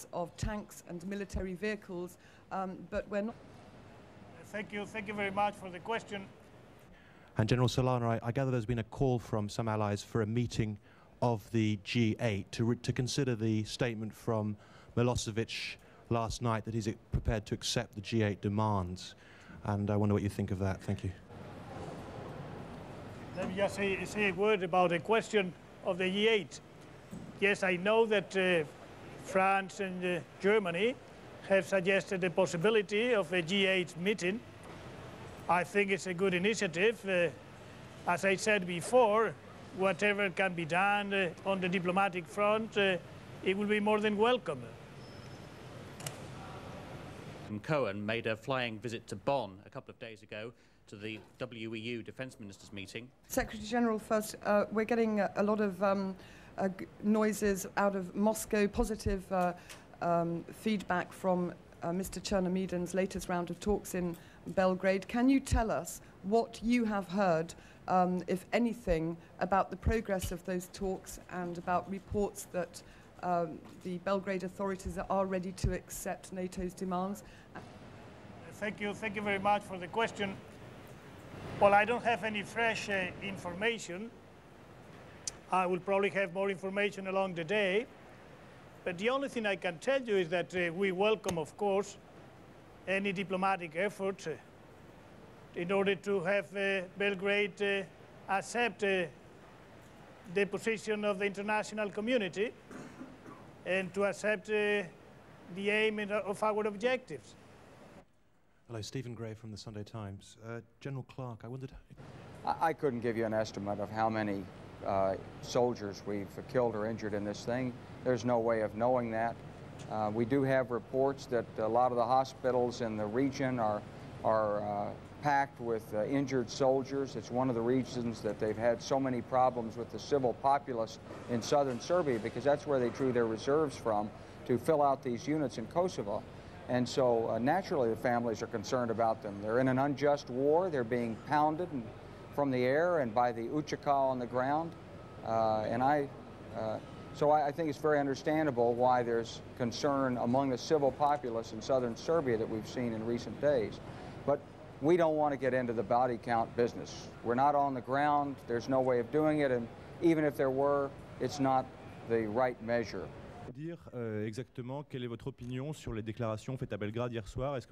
lots of tanks and military vehicles, but we're not. Thank you very much for the question. And General Solana, I gather there's been a call from some allies for a meeting of the G8 to consider the statement from Milosevic last night that he's prepared to accept the G8 demands. And I wonder what you think of that. Thank you. Let me just say a word about the question of the G8. Yes, I know that France and Germany have suggested the possibility of a G8 meeting. I think it's a good initiative. As I said before, whatever can be done on the diplomatic front, it will be more than welcome. Cohen made a flying visit to Bonn a couple of days ago to the WEU Defence Ministers meeting. Secretary General, first, we're getting a lot of noises out of Moscow, positive feedback from Mr. Chernomyrdin's latest round of talks in Belgrade. Can you tell us what you have heard, if anything, about the progress of those talks and about reports that the Belgrade authorities are ready to accept NATO's demands? Thank you very much for the question. Well, I don't have any fresh information. I will probably have more information along the day. But the only thing I can tell you is that we welcome, of course, any diplomatic effort in order to have Belgrade accept the position of the international community and to accept the aim of our objectives. Hello, Stephen Gray from the Sunday Times. General Clark, I wondered... I couldn't give you an estimate of how many soldiers we've killed or injured in this thing. There's no way of knowing that. We do have reports that a lot of the hospitals in the region are packed with injured soldiers. It's one of the reasons that they've had so many problems with the civil populace in southern Serbia, because that's where they drew their reserves from to fill out these units in Kosovo. And so naturally the families are concerned about them. They're in an unjust war. They're being pounded from the air and by the Uchaka on the ground. So I think it's very understandable why there's concern among the civil populace in southern Serbia that we've seen in recent days. But we don't want to get into the body count business. We're not on the ground. There's no way of doing it. And even if there were, it's not the right measure. Dire exactement quelle est votre opinion sur les déclarations faites à Belgrade hier soir? Est-ce que